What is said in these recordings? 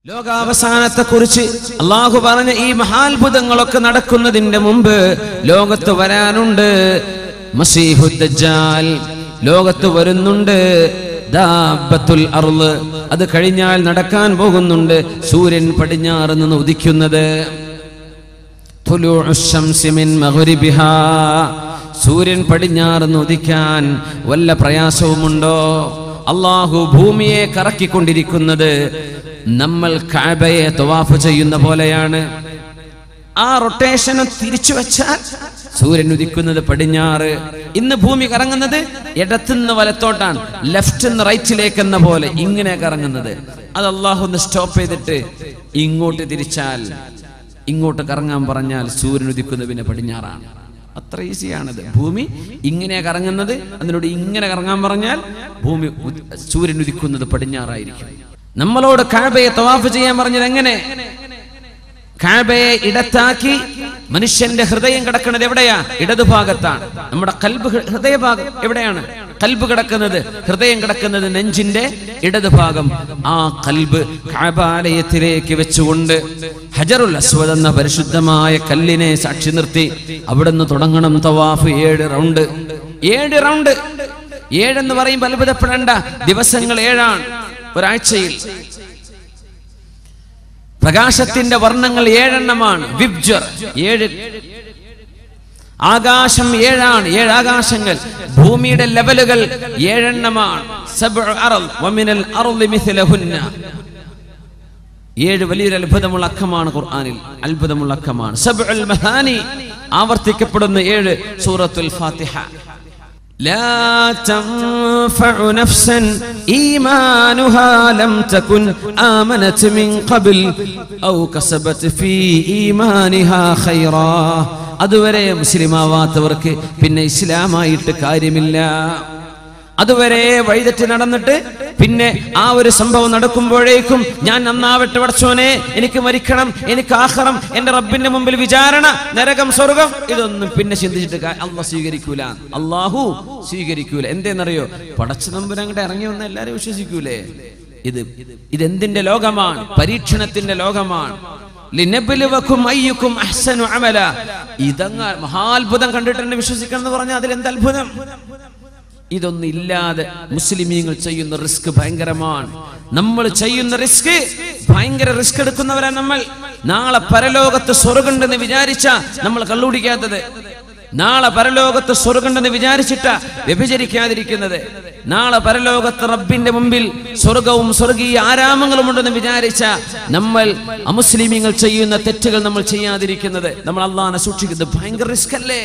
ലോകാവസാനത്തെക്കുറിച്ച് അല്ലാഹു പറഞ്ഞ ഈ മഹാത്ഭുതങ്ങളൊക്കെ നടക്കുന്നതിന്റെ മുമ്പ് ലോകത്ത് വരാനുണ്ട് മസീഹുദ് ദജ്ജാൽ, ലോകത്ത് വരുന്നുണ്ട് ദാബത്തുൽ അർള്, അത് കഴിഞ്ഞാൽ നടക്കാൻ പോകുന്നുണ്ട് സൂര്യൻ പടിഞ്ഞാറ് നിന്ന് ഉദിക്കുന്നത്, തുലൂഉ ശംസി മിൻ മഗ്രിബിഹാ, സൂര്യൻ പടിഞ്ഞാറ് നിന്ന് ഉദിക്കാൻ വല്ല പ്രയാസവുമുണ്ടോ? അല്ലാഹു ഭൂമിയെ കറക്കിക്കൊണ്ടിരിക്കുന്നത് നമ്മൾ കഅബയെ തവാഫ് ചെയ്യുന്ന പോലെയാണ്. ആ റൊട്ടേഷൻ തിരിച്ചു വെച്ചാൽ സൂര്യൻ ഉദിക്കുന്നത് പടിഞ്ഞാറ്. ഇന്ന് ഭൂമി കറങ്ങുന്നത് ഇടത്തുനിന്ന് വലത്തോട്ടാണ്, ലെഫ്റ്റ് നിന്ന് റൈറ്റിലേക്ക് എന്ന പോലെ ഇങ്ങനെ കറങ്ങുന്നത്. അത് അല്ലാഹു ഒന്ന് സ്റ്റോപ്പ് ചെയ്തിട്ട് ഇങ്ങോട്ട് തിരിച്ചാൽ, ഇങ്ങോട്ട് കറങ്ങാൻ പറഞ്ഞാൽ സൂര്യൻ ഉദിക്കുന്നത് പിന്നെ പടിഞ്ഞാറാണ്. അത്ര ഈസിയാണത്. ഭൂമി ഇങ്ങനെ കറങ്ങുന്നത്, അതിനോട് ഇങ്ങനെ കറങ്ങാൻ പറഞ്ഞാൽ ഭൂമി സൂര്യൻ ഉദിക്കുന്നത് പടിഞ്ഞാറായിരിക്കും. നമ്മളോട് കഅബയെ തവാഫ് ചെയ്യാൻ പറഞ്ഞത് എങ്ങനെ? കഅബയെ ഇടത്താക്കി മനുഷ്യന്റെ ഹൃദയം കിടക്കുന്നത് എവിടെയാ? ഇടതുഭാഗത്താണ്. നമ്മുടെ കൽബ്, ഹൃദയഭാഗം എവിടെയാണ്? കൽബ് കിടക്കുന്നത്, ഹൃദയം കിടക്കുന്നത് നെഞ്ചിന്റെ ഇടതുഭാഗം. ആ കൽബ് കഅബാലയത്തിലേക്ക് വെച്ചുകൊണ്ട് ഹജറുൽ അസ്വദ് എന്ന പരിശുദ്ധമായ കല്ലിനെ സാക്ഷി നിർത്തി അവിടുന്ന് തുടങ്ങണം തവാഫ്. 7 റൗണ്ട്. 7 റൗണ്ട്. 7 എന്ന് പറയുമ്പോൾ അത്ഭുതപ്പെടേണ്ട, ദിവസങ്ങൾ 7ആണ്. ഒരാഴ്ചയിൽ പ്രകാശത്തിന്റെ വർണ്ണങ്ങൾ 7 എണ്ണമാണ്. വിബ്ജർ 7, ആകാശം 7ആണ്, 7 ആകാശങ്ങൾ. ഭൂമിയുടെ ലെവലുകൾ 7 എണ്ണമാണ്. 7 വലിയൊരു അത്ഭുതമുള്ള അക്കമാണ് ഖുർആനിൽ, അത്ഭുതമുള്ള അക്കമാണ്. 7 മഹാനി ആവർത്തിക്കപ്പെടുന്ന 7 സൂറത്തുൽ ഫാത്തിഹ. لا تنفع نفسا إيمانها لم تكن آمنت من قبل أو كسبت في إيمانها خيرا. അതുവരെ മുസ്ലിമാവാത്തവർക്ക് പിന്നെ ഇസ്ലാമായിട്ട് കാര്യമില്ല. അതുവരെ വഴിതെറ്റി നടന്നിട്ട് പിന്നെ ആ ഒരു സംഭവം നടക്കുമ്പോഴേക്കും ഞാൻ നന്നാവട്ടെ പടച്ചോനെ, എനിക്ക് മരിക്കണം, എനിക്ക് ആഖിറം, എന്റെ റബ്ബിന്റെ മുമ്പിൽ വിചാരണ, നരകം, സ്വർഗം, ഇതൊന്നും പിന്നെ ചിന്തിച്ചിട്ട് അല്ലാഹു സ്വീകരിക്കൂല. അല്ലാഹു സ്വീകരിക്കൂല. എന്തേന്നറിയോ? പടച്ച നമ്പർ അങ്ങോട്ട് ഇറങ്ങി വന്ന എല്ലാരും വിശ്വസിക്കൂലേ? ഇതെന്തിന്റെ ലോകമാണ്? പരീക്ഷണത്തിന്റെ ലോകമാണ്. ലിനബ്ലുവകും അയ്യുക്കും അഹ്സനു അമല. ഇതങ്ങ് മഹാത്ഭുതം കണ്ടിട്ട് വിശ്വസിക്കണം എന്ന് പറഞ്ഞാൽ അതിൽ എന്ത് അത്ഭുതം? ഇതൊന്നും ഇല്ലാതെ മുസ്ലിമീങ്ങൾ ചെയ്യുന്ന റിസ്ക് ഭയങ്കരമാണ്. നമ്മൾ ചെയ്യുന്ന റിസ്ക് ഭയങ്കര റിസ്ക് എടുക്കുന്നവരാണ് നമ്മൾ. നാളെ പരലോകത്ത് സ്വർഗമുണ്ടെന്ന് വിചാരിച്ച നമ്മൾ കള്ളുടിക്കാത്തത്, നാളെ പരലോകത്ത് സ്വർഗമുണ്ടെന്ന് വിചാരിച്ചിട്ട വ്യഭിചരിക്കാതിരിക്കുന്നത്, നാളെ പരലോകത്ത് റബ്ബിന്റെ മുമ്പിൽ സ്വർഗവും സ്വർഗീയ ആരാമങ്ങളും ഉണ്ടെന്ന് വിചാരിച്ച നമ്മൾ അമുസ്ലിമീങ്ങൾ ചെയ്യുന്ന തെറ്റുകൾ നമ്മൾ ചെയ്യാതിരിക്കുന്നത്, നമ്മൾ അള്ളാഹനെ സൂക്ഷിക്കുന്നത് ഭയങ്കര റിസ്ക് അല്ലേ?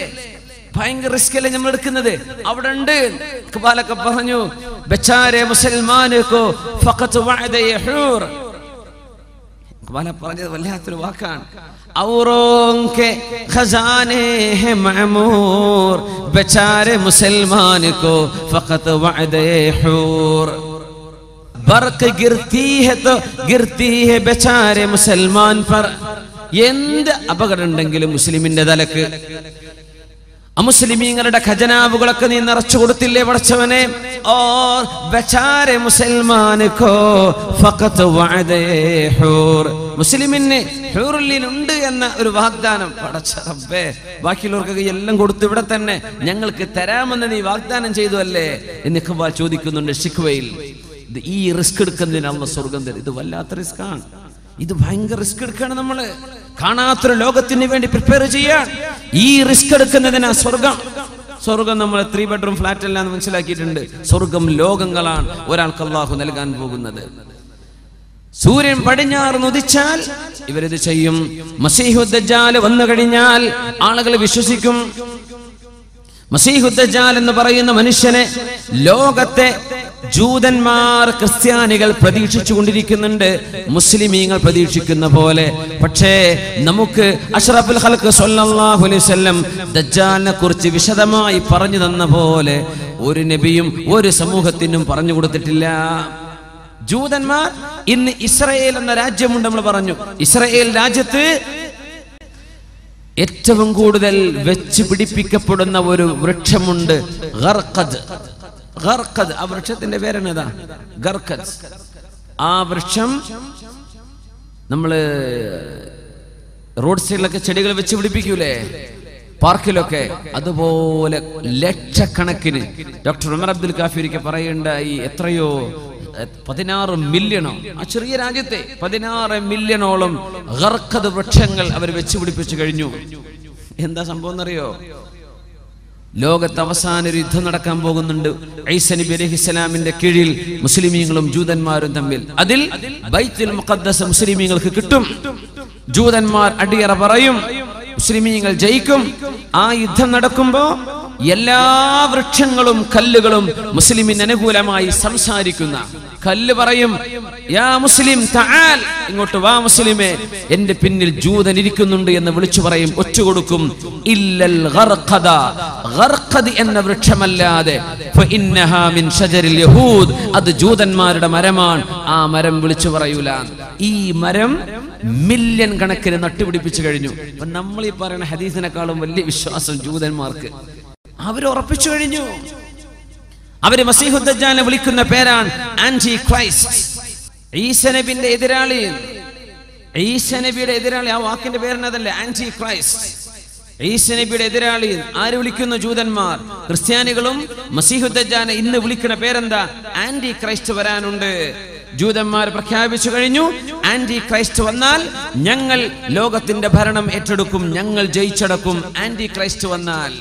ഭയങ്കര റിസ്ക് അല്ലേ നമ്മൾ എടുക്കുന്നത്? അവിടെ ഉണ്ട്. ഇഖ്ബാലൊക്കെ പറഞ്ഞു, ബച്ചാരെ മുസൽമാനോ ഫഖത്ത് വഅദയ ഹൂർ. ഇഖ്ബാല പറഞ്ഞത് വല്ലാത്തൊരു വാക്കാണ്. ഔറോംകെ ഖസാനെ ഹെ മഅമൂർ, ബച്ചാരെ മുസൽമാനോ ഫഖത്ത് വഅദയ ഹൂർ. ബർഖ് ഗിർത്തി ഹെ തോ ഗിർത്തി ഹെ ബച്ചാരെ മുസൽമാൻ പർ. എന്ത് അപകടം ഉണ്ടെങ്കിലും മുസ്ലിമിന്റെ തലക്ക്, അമുസ്ലിമീങ്ങളുടെ ഖജനാവുകളൊക്കെ നീ നിറച്ചു കൊടുത്തില്ലേ പടച്ചവനെ? ഓർ ബച്ചാരെ മുസൽമാനോ ഫഖത്ത് വഅദയ ഹൂർ. മുസ്ലിമിന് ഹൂറുൽ ഉണ്ട് എന്ന ഒരു വാഗ്ദാനം പടച്ച റബ്ബേ, ബാക്കിയുള്ളവർക്കൊക്കെ എല്ലാം കൊടുത്തു, ഇവിടെ തന്നെ ഞങ്ങൾക്ക് തരാമെന്ന് നീ വാഗ്ദാനം ചെയ്തു അല്ലേ എന്ന് ഇഖ്ബാൽ ചോദിക്കുന്നുണ്ട് ശിഖ്വയിൽ. ഈ റിസ്ക് എടുക്കുന്നതിന് അല്ലാഹു സ്വർഗം തരും. ഇത് വല്ലാത്ത റിസ്ക് ആണ്. ഇത് ഭയങ്കര റിസ്ക് എടുക്കാണ്. നമ്മള് കാണാത്തൊരു ലോകത്തിന് വേണ്ടി പ്രിപ്പയർ ചെയ്യാൻ ഈ റിസ്ക് എടുക്കുന്നതിനാ സ്വർഗം. സ്വർഗം നമ്മൾ 3 ബെഡ്റൂം ഫ്ലാറ്റ് അല്ല എന്ന് മനസ്സിലാക്കിയിട്ടുണ്ട്. സ്വർഗം ലോകങ്ങളാണ് ഒരാൾക്ക് അല്ലാഹു നൽകാൻ പോകുന്നത്. സൂര്യൻ പടിഞ്ഞാറ് ഉദിച്ചാൽ ഇവരിത് ചെയ്യും. മസീഹുദ് ദജ്ജാൽ വന്നു കഴിഞ്ഞാൽ ആളുകൾ വിശ്വസിക്കും. മസീഹുദ് ദജ്ജാൽ എന്ന് പറയുന്ന മനുഷ്യനെ ലോകത്തെ ജൂതന്മാർ, ക്രിസ്ത്യാനികൾ പ്രതീക്ഷിച്ചു കൊണ്ടിരിക്കുന്നുണ്ട്, മുസ്ലിമീങ്ങൾ പ്രതീക്ഷിക്കുന്ന പോലെ. പക്ഷേ നമുക്ക് അഷ്റഫുൽ ഖൽഖ് സ്വല്ലല്ലാഹു അലൈഹി വസല്ലം ദജ്ജാലിനെ കുറിച്ച് വിശദമായി പറഞ്ഞു തന്ന പോലെ ഒരു നബിയും ഒരു സമൂഹത്തിനും പറഞ്ഞു കൊടുത്തിട്ടില്ല. ജൂതന്മാർ ഇന്ന് ഇസ്രായേൽ എന്ന രാജ്യമുണ്ട്, നമ്മൾ പറഞ്ഞു. ഇസ്രായേൽ രാജ്യത്ത് ഏറ്റവും കൂടുതൽ വെച്ച് പിടിപ്പിക്കപ്പെടുന്ന ഒരു വൃക്ഷമുണ്ട്, ഗർഖദ്. ഗർഖദ്, ആ വൃക്ഷത്തിന്റെ പേരെന്നതാ? ഗർഖദ്. ആ വൃക്ഷം നമ്മൾ റോഡ് സൈഡിലൊക്കെ ചെടികൾ വെച്ച് പിടിപ്പിക്കൂലേ, പാർക്കിലൊക്കെ, അതുപോലെ ലക്ഷക്കണക്കിന്. ഡോക്ടർ ഉമർ അബ്ദുൽ കാഫി ഒരിക്കൽ പറയുണ്ടായി, എത്രയോ 16 മില്യണോ, ആ ചെറിയ രാജ്യത്തെ 16 മില്യണോളം ഗർഖദ് വൃക്ഷങ്ങൾ അവർ വെച്ച് പിടിപ്പിച്ചു കഴിഞ്ഞു. എന്താ സംഭവം എന്നറിയോ? ലോകത്ത് അവസാന ഒരു യുദ്ധം നടക്കാൻ പോകുന്നുണ്ട് ഈസാ നബി അലൈഹിസ്സലാമിന്റെ കീഴിൽ മുസ്ലിമീങ്ങളും ജൂതന്മാരും തമ്മിൽ. അതിൽ ബൈത്തുൽ മുഖദ്ദസ് മുസ്ലിമീങ്ങൾക്ക് കിട്ടും. ജൂതന്മാർ അടിയറ പറയും, മുസ്ലിമീങ്ങൾ ജയിക്കും. ആ യുദ്ധം നടക്കുമ്പോ എല്ലാ വൃക്ഷങ്ങളും കല്ലുകളും മുസ്ലിമിന് അനുകൂലമായി സംസാരിക്കുന്ന കല്ല് പറയും, യാ മുസ്ലിം തആൽ, ഇങ്ങോട്ട് വാ മുസ്ലിമേ, എന്റെ പിന്നിൽ ജൂതൻ ഇരിക്കുന്നുണ്ട് എന്ന് വിളിച്ചു പറയും, ഒറ്റുകൊടുക്കും. ഇല്ലൽ ഗർഖദ, ഗർഖദ് എന്ന വൃക്ഷമല്ലാതെ, ഫഇന്നഹാ മിൻ ഷജരിൽ യഹൂദ്, അത് ജൂതന്മാരുടെ മരമാണ്, ആ മരം വിളിച്ചു പറയൂല. ഈ മരം മില്യൺ കണക്കിന് നട്ടുപിടിപ്പിച്ചു കഴിഞ്ഞു. അപ്പൊ നമ്മൾ ഈ പറയുന്ന ഹദീസിനെക്കാളും വലിയ വിശ്വാസം ജൂതന്മാർക്ക്. അവർ ഉറപ്പിച്ചു കഴിഞ്ഞു. അവര് മസീഹുദ് ദജ്ജാലിനെ വിളിക്കുന്ന പേരാണ് ആന്റി ക്രൈസ്റ്റ്, ഈസാ നബിയുടെ എതിരാളി. ഈസാ നബിയുടെ എതിരാളി, ആ വാക്കിന്റെ പേരിനതല്ലേ, ആന്റി ക്രൈസ്റ്റ്. ഈസാ നബിയുടെ എതിരാളി ആര് വിളിക്കുന്നു? ജൂതന്മാർ. ക്രിസ്ത്യാനികളും മസീഹുദ് ദജ്ജാലിനെ ഇന്ന് വിളിക്കുന്ന പേരെന്താ? ആന്റി ക്രൈസ്റ്റ് വരാനുണ്ട്. ജൂതന്മാർ പ്രഖ്യാപിച്ചു കഴിഞ്ഞു, ആന്റി ക്രൈസ്റ്റ് വന്നാൽ ഞങ്ങൾ ലോകത്തിന്റെ ഭരണം ഏറ്റെടുക്കും, ഞങ്ങൾ ജയിച്ചടക്കും. ആന്റി ക്രൈസ്റ്റ് വന്നാൽ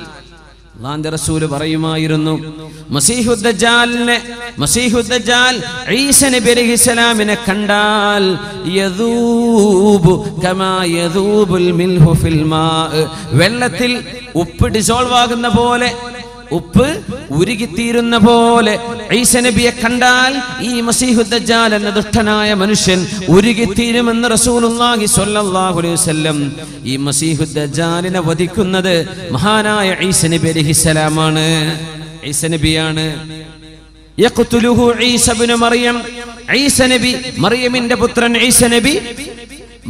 അല്ലാഹുവിന്റെ റസൂൽ പറയുമായിരുന്നു, മസീഹുദ് ദജ്ജാൽ ഈസാ നബി അലൈഹിസ്സലാമിനെ കണ്ടാൽ യദൂബു കമാ യദൂബുൽ മിൽഹു ഫിൽ മാ, വെള്ളത്തിൽ ഉപ്പ് ഡിസോൾവ് ആകുന്ന പോലെ, ഉപ്പ് ഉരുകിത്തീരുന്ന പോലെ ഈസാ നബിയെ കണ്ടാൽ ഈ മസീഹുദ് ദജ്ജാൽ എന്ന ദുഷ്ടനായ മനുഷ്യൻ ഉരുകിത്തീരുമെന്ന് റസൂലുള്ളാഹി സ്വല്ലല്ലാഹു അലൈഹി വസല്ലം. ഈ മസീഹുദ് ദജ്ജാലിനെ വധിക്കുന്നത് മഹാനായ ഈസാ നബി അലൈഹിസ്സലാമാണ്. ഈസാ നബിയാണ്. യഖ്തുലുഹു ഈസാ ഇബ്നു മറിയം, ഈസാ നബി, മറിയമിന്റെ പുത്രൻ ഈസാ നബി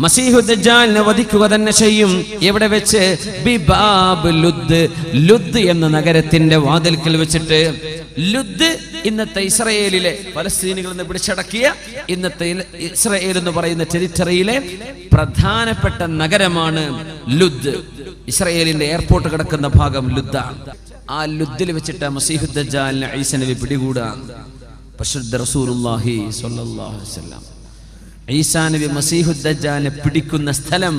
മസീഹുദ് ദജ്ജാലിനെ വധിക്കുക തന്നെ ചെയ്യും. എവിടെ വെച്ച്? ബിബാബ് ലുദ്, ലുദ് എന്ന നഗരത്തിന്റെ വാതിൽക്കൽ വെച്ചിട്ട്. ലുദ് ഇന്നത്തെ ഇസ്രായേലിലെ, ഫലസ്തീനികൾ എന്ന് പിടിച്ചടക്കിയ ഇന്നത്തെ ഇസ്രായേൽ എന്ന് പറയുന്ന ടെറിറ്ററിയിലെ പ്രധാനപ്പെട്ട നഗരമാണ് ലുദ്. ഇസ്രായേലിന്റെ എയർപോർട്ട് കിടക്കുന്ന ഭാഗം ലുദ്ദാണ്. ആ ലുദ്ദിൽ വെച്ചിട്ട് മസീഹുദ് ദജ്ജാലിനെ ഈസാ നബി പിടികൂടാൻ. പരിശുദ്ധ റസൂലുള്ളാഹി സ്വല്ലല്ലാഹു അലൈഹി വസല്ലം ഈസാ നബി മസീഹുദ് ദജ്ജാലിനെ പിടിക്കുന്ന സ്ഥലം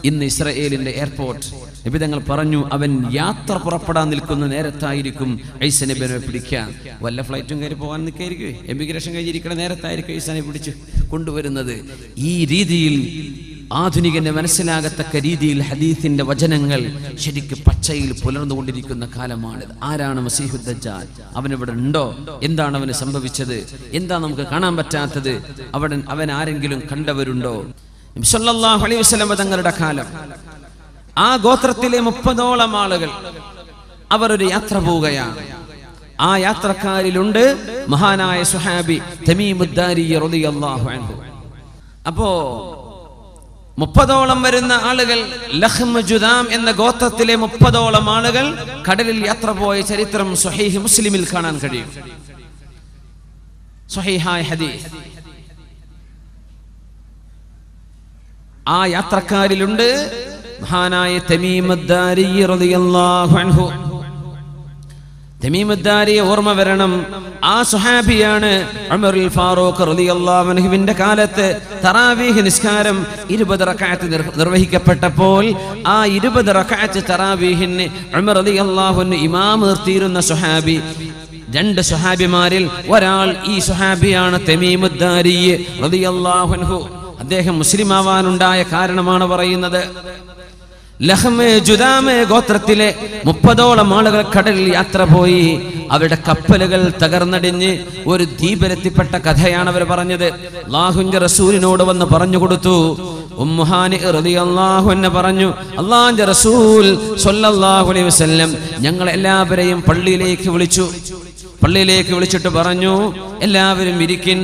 ഇന്ന് ഇസ്രായേലിന്റെ എയർപോർട്ട്. നബി തങ്ങൾ പറഞ്ഞു, അവൻ യാത്ര പുറപ്പെടാൻ നിൽക്കുന്ന നേരത്തായിരിക്കും ഈസാ നബിയെ പിടിക്കാൻ. വല്ല ഫ്ലൈറ്റും കയറി പോകാൻ നിൽക്കായിരിക്കും, എമിഗ്രേഷൻ കഴിഞ്ഞിരിക്കുന്ന നേരത്തായിരിക്കും ഈസാ നബി പിടിച്ച് കൊണ്ടുവരുന്നത്. ഈ രീതിയിൽ ആധുനികന് മനസ്സിലാകത്തക്ക രീതിയിൽ ഹദീസിന്റെ വചനങ്ങൾ ശരിക്ക് പച്ചയിൽ പുലർന്നുകൊണ്ടിരിക്കുന്ന കാലമാണിത്. ആരാണ് മസീഹുദ് ദജ്ജാൽ? അവനിവിടെ ഉണ്ടോ? എന്താണ് അവന് സംഭവിച്ചത്? എന്താ നമുക്ക് കാണാൻ പറ്റാത്തത്? അവൻ ആരെങ്കിലും കണ്ടവരുണ്ടോ? നബി സല്ലല്ലാഹു അലൈഹി വസല്ലം തങ്ങളുടെ കാലം, ആ ഗോത്രത്തിലെ 30ഓളം ആളുകൾ അവർ ഒരു യാത്ര പോവുകയാണ്. ആ യാത്രക്കാരിലുണ്ട് മഹാനായ സുഹാബി തമീമുദ് ദാരി റളിയല്ലാഹു അൻഹു. അപ്പോ 30ഓളം വരുന്ന ആളുകൾ, ലഖ്മ ജുദാം എന്ന ഗോത്രത്തിലെ 30ഓളം ആളുകൾ കടലിൽ യാത്ര പോയ ചരിത്രം സ്വഹീഹ് മുസ്ലിമിൽ കാണാൻ കഴിയും. സ്വഹീഹായ ഹദീസ്. ആ യാത്രക്കാരിലുണ്ട് മഹാനായ തമീമുദ് ദാരി റളിയല്ലാഹു അൻഹു. തമീമുദ് ദാരിയെ ഓർമ്മ വരണം. ആ സ്വഹാബിയാണ് ഉമറുൽ ഫാറൂഖ് റളിയല്ലാഹു അൻഹുവിന്റെ കാലത്ത് തറാവീഹ് നിസ്കാരം 20 റക്അത്ത് നിർവഹിക്കപ്പെട്ടപ്പോൾ ആ 20 റക്അത്ത് തറാവീഹിന് ഉമർ റളിയല്ലാഹു അൻഹു ഇമാം നിർത്തിയിരുന്ന സ്വഹാബി. 2 സ്വഹാബിമാരിൽ ഒരാൾ ഈ സ്വഹാബിയാണ് തമീമുദ് ദാരി റളിയല്ലാഹു അൻഹു. അദ്ദേഹം മുസ്ലിം ആവാനുണ്ടായ കാരണമാണ് പറയുന്നത്. ലഹ്മ ജുദാമ ഗോത്രത്തിലെ 30ഓളം ആളുകൾ കടലിൽ യാത്ര പോയി. അവരുടെ കപ്പലുകൾ തകർന്നടിഞ്ഞ് ഒരു ദ്വീപിലെത്തിപ്പെട്ട കഥയാണ് അവർ പറഞ്ഞത്. അല്ലാഹുവിന്റെ റസൂലിനോട് വന്ന് പറഞ്ഞു കൊടുത്തു. ഉമ്മു ഹാനി റളിയല്ലാഹു അൻഹ പറഞ്ഞു, അല്ലാഹുവിന്റെ റസൂൽ സ്വല്ലല്ലാഹു അലൈഹി വസല്ലം ഞങ്ങൾ എല്ലാവരെയും പള്ളിയിലേക്ക് വിളിച്ചിട്ട് പറഞ്ഞു, എല്ലാവരും ഇരിക്കിൻ.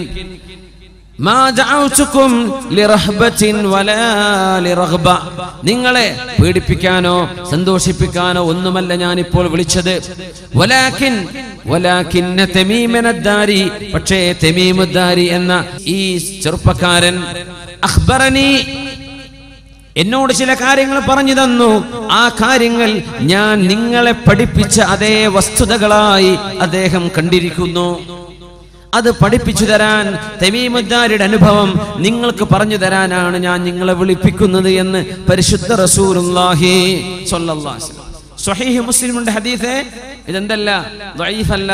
നിങ്ങളെ പേടിപ്പിക്കാനോ സന്തോഷിപ്പിക്കാനോ ഒന്നുമല്ല ഞാനിപ്പോൾ വിളിച്ചത്. പക്ഷേ തമീമുദ് ദാരി എന്ന ഈ ചെറുപ്പക്കാരൻ അഖ്ബറനി, എന്നോട് ചില കാര്യങ്ങൾ പറഞ്ഞു തന്നു. ആ കാര്യങ്ങൾ ഞാൻ നിങ്ങളെ പഠിപ്പിച്ച അതേ വസ്തുതകളായി അദ്ദേഹം കണ്ടിരിക്കുന്നു. അത് പഠിപ്പിച്ചു തരാൻ, തമീമുദ്ദാരിയുടെ അനുഭവം നിങ്ങൾക്ക് പറഞ്ഞു തരാനാണ് ഞാൻ നിങ്ങളെ വിളിപ്പിക്കുന്നത് എന്ന് പരിശുദ്ധ റസൂലുള്ളാഹി സ്വല്ലല്ലാഹു അലൈഹി വസല്ലം. സ്വഹീഹ് മുസ്ലിമിന്റെ ഹദീസ്. ഇതെന്തല്ല ദഈഫല്ല,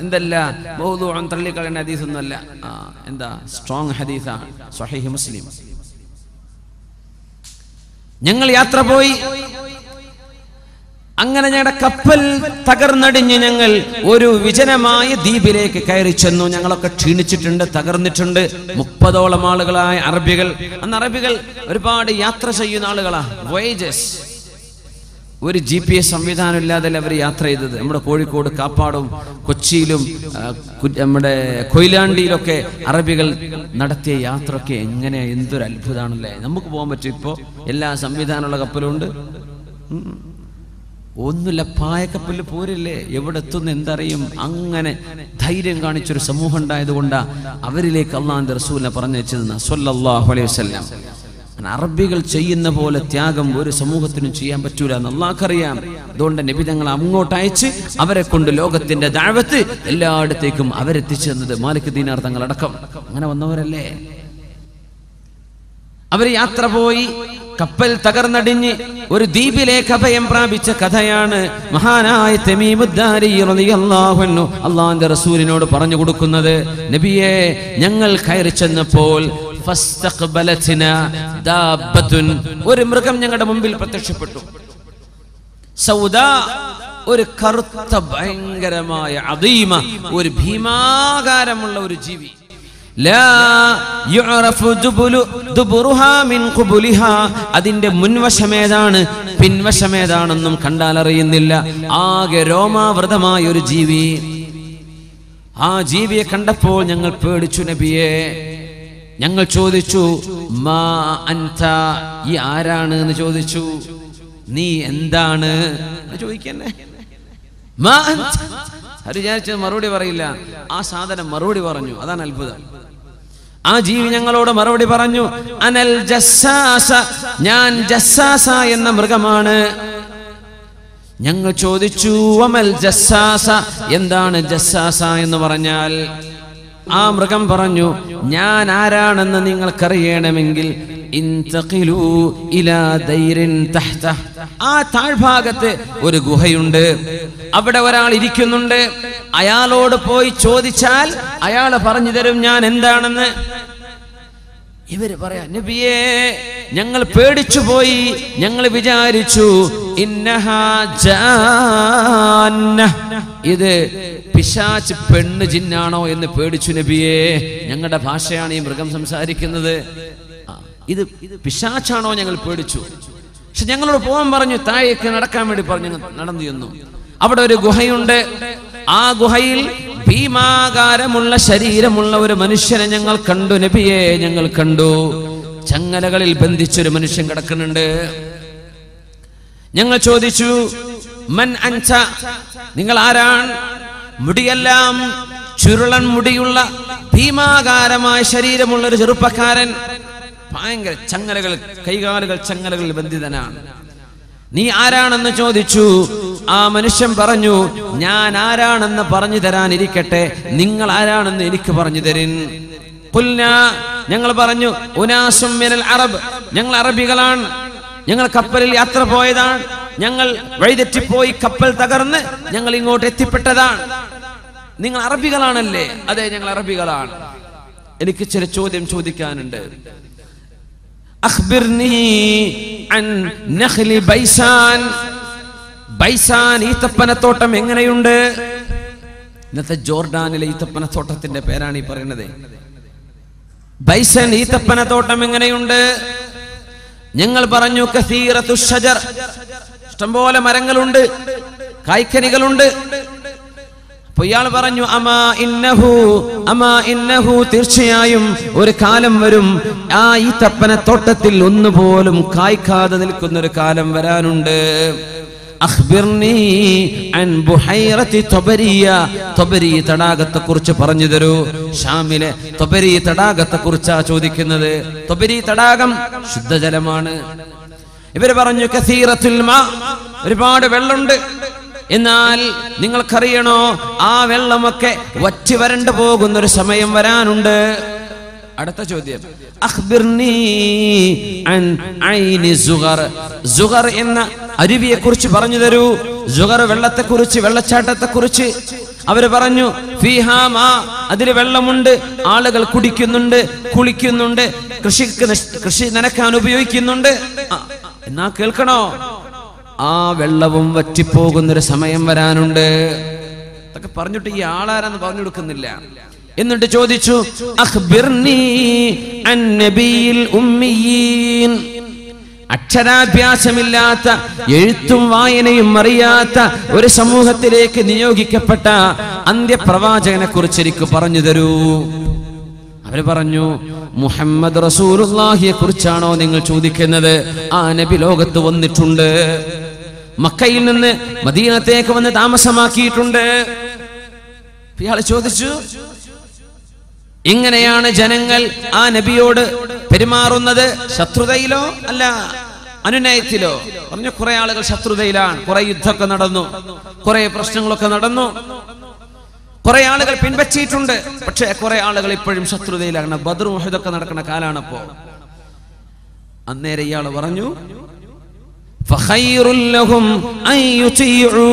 എന്തല്ല മൗദൂഉൻ, തള്ളിക്കളയുന്ന ഹദീസൊന്നുമല്ല. എന്താ സ്ട്രോങ് ഹദീസാണ് സ്വഹീഹ് മുസ്ലിം. ഞങ്ങൾ യാത്ര പോയി. അങ്ങനെ ഞങ്ങളുടെ കപ്പൽ തകർന്നടിഞ്ഞ് ഞങ്ങൾ ഒരു വിജനമായ ദ്വീപിലേക്ക് കയറി ചെന്നു. ഞങ്ങളൊക്കെ ക്ഷീണിച്ചിട്ടുണ്ട്, തകർന്നിട്ടുണ്ട്. 30ഓളം ആളുകളായ അറബികൾ. അന്ന് അറബികൾ ഒരുപാട് യാത്ര ചെയ്യുന്ന ആളുകളാണ്, വോയേജസ്. ഒരു GPS സംവിധാനം ഇല്ലാതെ അവർ യാത്ര ചെയ്തത്. നമ്മുടെ കോഴിക്കോട്, കാപ്പാടും, കൊച്ചിയിലും, നമ്മുടെ കൊയിലാണ്ടിയിലൊക്കെ അറബികൾ നടത്തിയ യാത്രയൊക്കെ എങ്ങനെ, എന്തൊരു അത്ഭുതമാണല്ലേ. നമുക്ക് പോകാൻ പറ്റും. ഇപ്പോൾ എല്ലാ സംവിധാനമുള്ള കപ്പലുണ്ട്. ഒന്നുമില്ല, പായക്കപ്പലിൽ പോരില്ലേ, എവിടെ എത്തുന്ന എന്തറിയും. അങ്ങനെ ധൈര്യം കാണിച്ചൊരു സമൂഹം ഉണ്ടായതുകൊണ്ടാ അവരിലേക്ക് അള്ളാഹുവിന്റെ റസൂലിനെ പറഞ്ഞയച്ചത് സ്വല്ലല്ലാഹു അലൈഹി വസല്ലം. അറബികൾ ചെയ്യുന്ന പോലെ ത്യാഗം ഒരു സമൂഹത്തിനും ചെയ്യാൻ പറ്റൂല എന്ന് അള്ളാഹ്ക്കറിയാം. അതുകൊണ്ട് നബി തങ്ങൾ അങ്ങോട്ട് അയച്ച് അവരെ കൊണ്ട് ലോകത്തിന്റെ ദഅവത്ത് എല്ലായിടത്തേക്കും അവരെത്തിച്ചു തന്നത് മാലിക് ദീനാർ തങ്ങൾ അടക്കം അങ്ങനെ വന്നവരല്ലേ. അവർ യാത്ര പോയി, കപ്പൽ തകർന്നടിഞ്ഞ് ഒരു ദ്വീപിലേക്ക് അഭയം പ്രാപിച്ച കഥയാണ് മഹാനായ തമീമുദ്ദാരി റളിയല്ലാഹു അൻഹു അള്ളാഹുവിന്റെ റസൂലിനോട് പറഞ്ഞു കൊടുക്കുന്നത്. നബിയെ, ഞങ്ങൾ കയറി ചെന്നപ്പോൾ ഫസ്തഖ്ബലത്നാ ദാബത്തുൻ, ഒരു മൃഗം ഞങ്ങളുടെ മുമ്പിൽ പ്രത്യക്ഷപ്പെട്ടു. സൗദാ, ഒരു കറുത്ത ഭയങ്കരമായ അദീമ, ഒരു ഭീമാകാരമുള്ള ഒരു ജീവി. ലാ യുഅറഫു ദുബുറുഹാ മിൻ ഖുബുലിഹാ, അതിന്റെ മുൻവശമേതാണ് പിൻവശമേതാണെന്നും കണ്ടാൽ അറിയുന്നില്ല. ആകെ രോമാവൃതമായ ഒരു ജീവി. ആ ജീവിയെ കണ്ടപ്പോൾ ഞങ്ങൾ പേടിച്ചു നബിയെ. ഞങ്ങൾ ചോദിച്ചു, മാ അൻത, ഈ ആരാണ് എന്ന് ചോദിച്ചു. നീ എന്താണ് ചോദിക്കന്നെ. മാ അൻത, അത് വിചാരിച്ചത് മറുപടി പറയില്ല. ആ സാധനം മറുപടി പറഞ്ഞു. അതാണ് അത്ഭുതം. ആ ജീവി ഞങ്ങളോട് മറുപടി പറഞ്ഞു, അനൽ ജസ്സാസ, ഞാൻ ജസ്സാസ എന്ന മൃഗമാണ്. ഞങ്ങൾ ചോദിച്ചു, വമൽ ജസ്സാസ, എന്താണ് ജസ്സാസ എന്ന് പറഞ്ഞാൽ? ആ മൃഗം പറഞ്ഞു, ഞാൻ ആരാണെന്ന് നിങ്ങൾക്കറിയണമെങ്കിൽ ഇൻതഖിലൂ ഇലാ ദൈരിൻ തഹ്ത, ആ താഴ്ഭാഗത്ത് ഒരു ഗുഹയുണ്ട്, അവിടെ ഒരാൾ ഇരിക്കുന്നുണ്ട്. അയാളോട് പോയി ചോദിച്ചാൽ അയാൾ പറഞ്ഞു തരും ഞാൻ എന്താണെന്ന്. ഇവര് പറയാ, നബിയേ, ഞങ്ങൾ പേടിച്ചു പോയി. ഞങ്ങൾ വിചാരിച്ചു ഇന്നഹാ ജാന്ന, ഇത് പിശാച് പെണ്ണ് ജിന്നാണോ എന്ന് പേടിച്ചു നബിയേ. ഞങ്ങളുടെ ഭാഷയാണ് ഈ മൃഗം സംസാരിക്കുന്നത്. ഇത് പിശാച്ചാണോ ഞങ്ങൾ പേടിച്ചു. പക്ഷെ ഞങ്ങളോട് പോകാൻ പറഞ്ഞു, താഴേക്ക് നടക്കാൻ വേണ്ടി പറഞ്ഞു. നടന്നു ചെന്നു. അവിടെ ഒരു ഗുഹയുണ്ട്. ആ ഗുഹയിൽ ഭീമാകാരമുള്ള ശരീരമുള്ള ഒരു മനുഷ്യനെ ഞങ്ങൾ കണ്ടു നബിയെ. ഞങ്ങൾ കണ്ടു, ചങ്ങലകളിൽ ബന്ധിച്ചൊരു മനുഷ്യൻ കിടക്കുന്നുണ്ട്. ഞങ്ങൾ ചോദിച്ചു, മൻ അൻത, നിങ്ങൾ ആരാണ്? മുടിയെല്ലാം ചുരുളൻ മുടിയുള്ള ഭീമാകാരമായ ശരീരമുള്ള ഒരു ചെറുപ്പക്കാരൻ, ഭയങ്കര ചങ്ങലകൾ, കൈകാലുകൾ ചങ്ങലകളിൽ ബന്ധിതനാണ്. നീ ആരാണെന്ന് ചോദിച്ചു. ആ മനുഷ്യൻ പറഞ്ഞു, ഞാൻ ആരാണെന്ന് പറഞ്ഞു തരാനിരിക്കട്ടെ, നിങ്ങൾ ആരാണെന്ന് എനിക്ക് പറഞ്ഞു തരിൻ. ഖുൽനാ, ഞങ്ങൾ പറഞ്ഞു, ഉനാസും മിനൽ അറബ്, ഞങ്ങൾ അറബികളാണ്. ഞങ്ങൾ കപ്പലിൽ യാത്ര പോയതാണ്. ഞങ്ങൾ വഴിതെറ്റിപ്പോയി, കപ്പൽ തകർന്ന് ഞങ്ങൾ ഇങ്ങോട്ട് എത്തിപ്പെട്ടതാണ്. നിങ്ങൾ അറബികളാണല്ലേ? അതെ, ഞങ്ങൾ അറബികളാണ്. എനിക്ക് ചില ചോദ്യം ചോദിക്കാനുണ്ട്. അഖ്ബിർനി അൻ നഖ്ലി ബൈസാൻ, ബൈസാൻ ഈത്തപ്പനത്തോട്ടം എങ്ങനെയുണ്ട്? ഇന്നത്തെ ജോർഡാനിലെ ഈത്തപ്പനത്തോട്ടത്തിന്റെ പേരാണ് ഈ പറയുന്നത്. ബൈസൻ ഈത്തപ്പനത്തോട്ടം എങ്ങനെയുണ്ട്? ഞങ്ങൾ പറഞ്ഞു, കസീറത്തു ഷജർ, ഇഷ്ടംപോലെ മരങ്ങളുണ്ട്, കായ്ക്കനികളുണ്ട്. അപ്പൊ ഇയാൾ പറഞ്ഞു, അമാ ഇന്നഹു, തീർച്ചയായും ഒരു കാലം വരും, ആ ഈത്തപ്പനത്തോട്ടത്തിൽ ഒന്നുപോലും കായ്ക്കാതെ നിൽക്കുന്ന ഒരു കാലം വരാനുണ്ട്. അഖ്ബിർനി അൻ ബുഹൈറത്തി തബരിയ, തബരി തടാകത്തെ കുറിച്ച് പറഞ്ഞു തരൂ. ഷാമിലെ തബരി തടാകത്തെ കുറിച്ചാ ചോദിക്കുന്നത്. തബരി തടാകം ശുദ്ധജലമാണ്. ഇവര് പറഞ്ഞു കസീറത്തുൽ മാ, ഒരുപാട് വെള്ളമുണ്ട്. എന്നാൽ നിങ്ങൾക്കറിയണോ, ആ വെള്ളമൊക്കെ വറ്റി വരണ്ടു പോകുന്നൊരു സമയം വരാനുണ്ട്. അടുത്ത ചോദ്യം, അഖ്ബിർനി അൻ ഐനി സുഗർ, സുഗർ എന്ന അരുവിയെ കുറിച്ച് പറഞ്ഞു തരൂ. സുഗർ വെള്ളത്തെക്കുറിച്ച്, വെള്ളച്ചാട്ടത്തെക്കുറിച്ച്. അവര് പറഞ്ഞു ഫീഹാ മാ, അതിൽ വെള്ളമുണ്ട്, ആളുകൾ കുടിക്കുന്നുണ്ട്, കുളിക്കുന്നുണ്ട്, കൃഷി നനക്കാൻ ഉപയോഗിക്കുന്നുണ്ട്. എന്നാ കേൾക്കണോ, ആ വെള്ളവും വറ്റിപ്പോകുന്നൊരു സമയം വരാനുണ്ട്. അതൊക്കെ പറഞ്ഞിട്ട് ഈ ആളാരാന്ന് പറഞ്ഞു കൊടുക്കുന്നില്ല. എന്നിട്ട് ചോദിച്ചു അഖ്ബിർനി അൻ നബിയിൽ ഉമ്മിയീൻ, അക്ഷരാഭ്യാസമില്ലാത്ത, എഴുത്തും വായനയും അറിയാത്ത ഒരു സമൂഹത്തിലേക്ക് നിയോഗിക്കപ്പെട്ട അന്ത്യപ്രവാചകനെ കുറിച്ച് എനിക്ക് പറഞ്ഞു തരൂ. അവര് പറഞ്ഞു മുഹമ്മദ് റസൂലുള്ളാഹിയെ കുറിച്ചാണോ നിങ്ങൾ ചോദിക്കുന്നത്? ആ നബി ലോകത്ത് വന്നിട്ടുണ്ട്, മക്കയിൽ നിന്ന് മദീനത്തേക്ക് വന്ന് താമസമാക്കിയിട്ടുണ്ട്. ഇയാൾ ചോദിച്ചു എങ്ങനെയാണ് ജനങ്ങൾ ആ നബിയോട് പെരുമാറുന്നത്? ശത്രുതയിലോ അല്ല അനുനയത്തിലോ? പറഞ്ഞു കുറെ ആളുകൾ ശത്രുതയിലാണ്, കുറെ യുദ്ധമൊക്കെ നടന്നു, കുറെ പ്രശ്നങ്ങളൊക്കെ നടന്നു, കുറെ ആളുകൾ പിൻവച്ചിട്ടുണ്ട്. പക്ഷെ കുറെ ആളുകൾ ഇപ്പോഴും ശത്രുതയിലാണ്. ബദർ ഉഹദൊക്കെ നടക്കുന്ന കാലാണപ്പോ. അന്നേരം ഇയാൾ പറഞ്ഞു ഫഖൈറുൽ ലഹും അൻ യുതീഉ,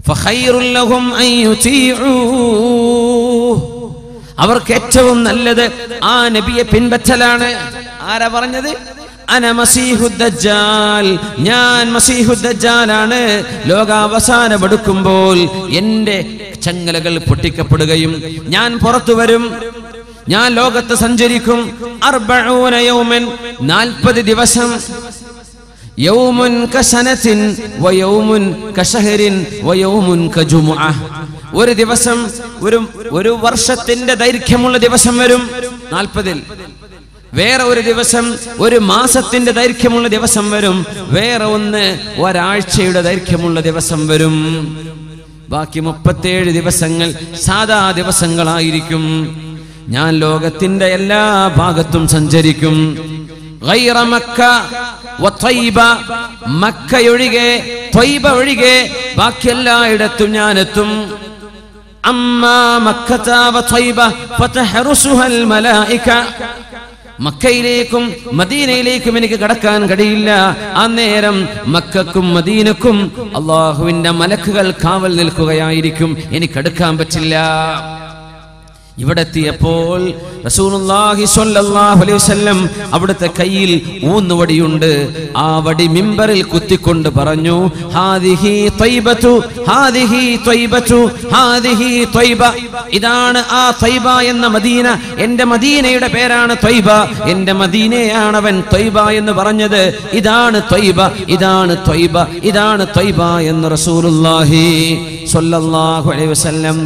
ഫഖൈറുൽ ലഹും അൻ യുതീഉ, അവർക്ക് ഏറ്റവും നല്ലത് ആ നബിയെ പിൻപറ്റലാണ്. ആരാ പറഞ്ഞത്? അന മസീഹുദ് ദജ്ജാൽ, ഞാൻ മസീഹുദ് ദജ്ജാലാണ്. ലോകാവസാനമെടുക്കുമ്പോൾ എന്റെ ചങ്ങലകൾ പൊട്ടിക്കപ്പെടുകയും ഞാൻ പുറത്തു വരും, ഞാൻ ലോകത്ത് സഞ്ചരിക്കും. 40 യൗമൻ, 40 ദിവസം. യൗമുൻ കസനത്തിൻ വയൗമുൻ കശഹരിൻ വയൗമുൻ കജുമുഅ, ഒരു ദിവസം ഒരു വർഷത്തിന്റെ ദൈർഘ്യമുള്ള ദിവസം വരും 40-ൽ. വേറെ ഒരു ദിവസം ഒരു മാസത്തിന്റെ ദൈർഘ്യമുള്ള ദിവസം വരും. വേറെ ഒന്ന് ഒരാഴ്ചയുടെ ദൈർഘ്യമുള്ള ദിവസം വരും. ബാക്കി 37 ദിവസങ്ങൾ സാധാ ദിവസങ്ങളായിരിക്കും. ഞാൻ ലോകത്തിന്റെ എല്ലാ ഭാഗത്തും സഞ്ചരിക്കും. ഗൈറ മക്ക വ ത്വയ്ബ, മക്കയൊഴികെ ത്വയ്ബ ഒഴികെ ബാക്കി എല്ലായിടത്തും ഞാൻ എത്തും. അമ്മാ മക്കത വ ത്വയ്ബ ഫതഹറുസുഹൽ മലായിക, മക്കയിലേക്കും മദീനയിലേക്കും എനിക്ക് കടക്കാൻ കഴിയില്ല. അന്നേരം മക്കക്കും മദീനക്കും അള്ളാഹുവിന്റെ മലക്കുകൾ കാവൽ നിൽക്കുകയായിരിക്കും, എനിക്കടുക്കാൻ പറ്റില്ല. ഇവിടെ എത്തിയപ്പോൾ റസൂലുള്ളാഹി സ്വല്ലല്ലാഹു അലൈഹി വസല്ലം അവിടുത്തെ കയ്യിൽ ഊന്നുവടിയുണ്ട്. ആ വടി മിമ്പറിൽ കുത്തിക്കൊണ്ട് പറഞ്ഞു ഹാദിഹി ത്വയ്ബതു, ഹാദിഹി ത്വയ്ബതു, ഹാദിഹി ത്വയ്ബ, ഇതാണ് ആ ത്വയ്ബ എന്ന മദീന. എന്റെ മദീനയുടെ പേരാണ് ത്വയ്ബ, എന്റെ മദീനയാണ് അവൻ ത്വയ്ബ എന്ന് പറഞ്ഞത്. ഇതാണ് ത്വയ്ബ, ഇതാണ് ത്വയ്ബ, ഇതാണ് ത്വയ്ബ എന്ന് റസൂലുള്ളാഹി സ്വല്ലല്ലാഹു അലൈഹി വസല്ലം